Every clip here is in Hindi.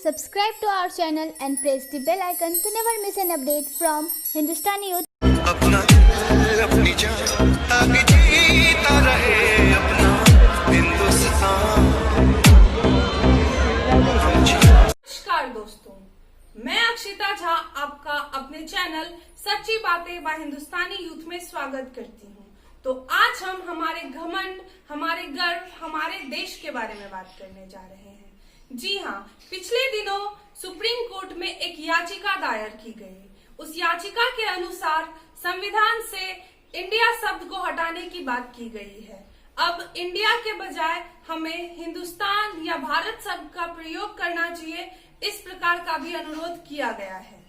subscribe to our channel and press the bell icon to never miss an update from Hindustani Youth. अपना अपनी जान ताकि जीता रहे अपना हिंदुस्तान। नमस्कार दोस्तों, मैं अक्षिता झा आपका अपने चैनल सच्ची बातें व हिंदुस्तानी यूथ में स्वागत करती हूँ। तो आज हम हमारे घमंड, हमारे गर्व, हमारे देश के बारे में बात करने जा रहे हैं। जी हाँ, पिछले दिनों सुप्रीम कोर्ट में एक याचिका दायर की गई। उस याचिका के अनुसार संविधान से इंडिया शब्द को हटाने की बात की गई है। अब इंडिया के बजाय हमें हिंदुस्तान या भारत शब्द का प्रयोग करना चाहिए, इस प्रकार का भी अनुरोध किया गया है।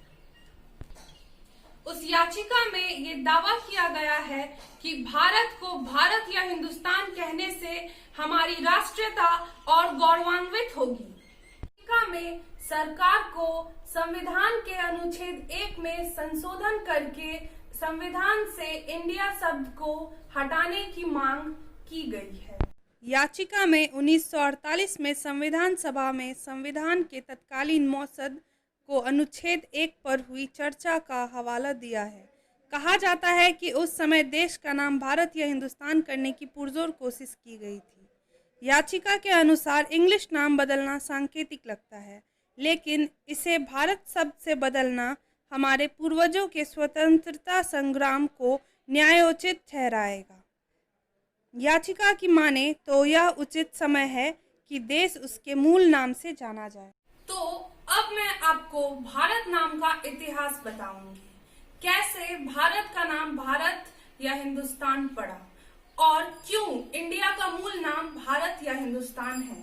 उस याचिका में ये दावा किया गया है कि भारत को भारत या हिंदुस्तान कहने से हमारी राष्ट्रीयता और गौरवान्वित होगी। याचिका में सरकार को संविधान के अनुच्छेद 1 में संशोधन करके संविधान से इंडिया शब्द को हटाने की मांग की गई है। याचिका में 1948 में संविधान सभा में संविधान के तत्कालीन मौसद को अनुच्छेद 1 पर हुई चर्चा का हवाला दिया है। कहा जाता है कि उस समय देश का नाम भारत या हिंदुस्तान करने की पुरजोर कोशिश की गई थी। याचिका के अनुसार इंग्लिश नाम बदलना सांकेतिक लगता है, लेकिन इसे भारत शब्द से बदलना हमारे पूर्वजों के स्वतंत्रता संग्राम को न्यायोचित ठहराएगा। याचिका की माने तो यह उचित समय है कि देश उसके मूल नाम से जाना जाए। तो अब मैं आपको भारत नाम का इतिहास बताऊंगी। कैसे भारत का नाम भारत या हिंदुस्तान पड़ा और क्यों इंडिया का मूल नाम भारत या हिंदुस्तान है।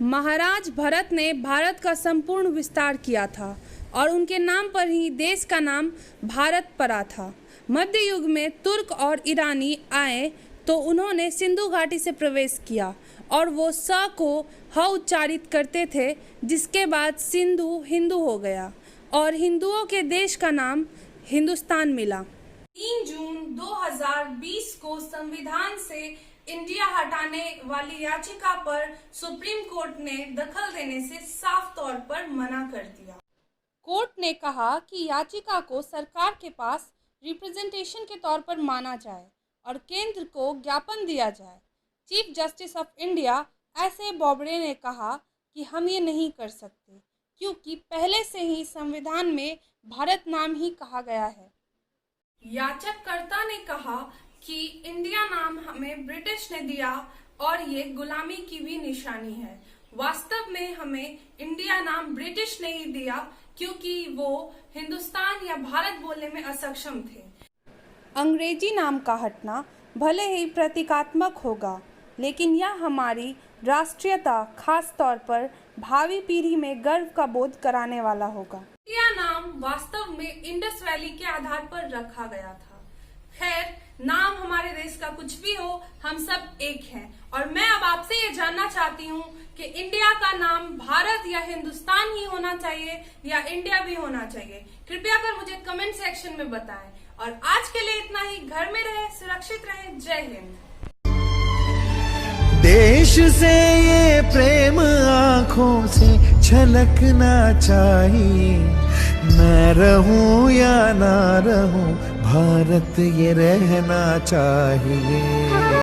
महाराज भरत ने भारत का संपूर्ण विस्तार किया था और उनके नाम पर ही देश का नाम भारत पड़ा था। मध्य युग में तुर्क और ईरानी आए तो उन्होंने सिंधु घाटी से प्रवेश किया और वो स को ह उच्चारित करते थे, जिसके बाद सिंधु हिंदू हो गया और हिंदुओं के देश का नाम हिंदुस्तान मिला। 3 जून 2020 को संविधान से इंडिया हटाने वाली याचिका पर सुप्रीम कोर्ट ने दखल देने से साफ तौर पर मना कर दिया। कोर्ट ने कहा कि याचिका को सरकार के पास रिप्रेजेंटेशन के तौर पर माना जाए और केंद्र को ज्ञापन दिया जाए। Chief justice of India एस.ए. Bobde ने कहा कि हम ये नहीं कर सकते क्योंकि पहले से ही संविधान में भारत नाम ही कहा गया है। याचककर्ता ने कहा कि इंडिया नाम हमें ब्रिटिश ने दिया और ये गुलामी की भी निशानी है। वास्तव में हमें इंडिया नाम ब्रिटिश ने ही दिया क्योंकि वो हिंदुस्तान या भारत बोलने में असक्षम थे। अंग्रेजी नाम का हटना भले ही प्रतीकात्मक होगा, लेकिन यह हमारी राष्ट्रीयता, खास तौर पर भावी पीढ़ी में गर्व का बोध कराने वाला होगा। इंडिया नाम वास्तव में इंडस वैली के आधार पर रखा गया था। खैर, नाम हमारे देश का कुछ भी हो, हम सब एक हैं। और मैं अब आपसे ये जानना चाहती हूँ कि इंडिया का नाम भारत या हिंदुस्तान ही होना चाहिए या इंडिया भी होना चाहिए। कृपया कर मुझे कमेंट सेक्शन में बताएं। और आज के लिए इतना ही। घर में रहे, सुरक्षित रहे। जय हिंद। देश से ये प्रेम आँखों से छलकना चाहिए। मैं रहूं या ना रहूं, भारत ये रहना चाहिए।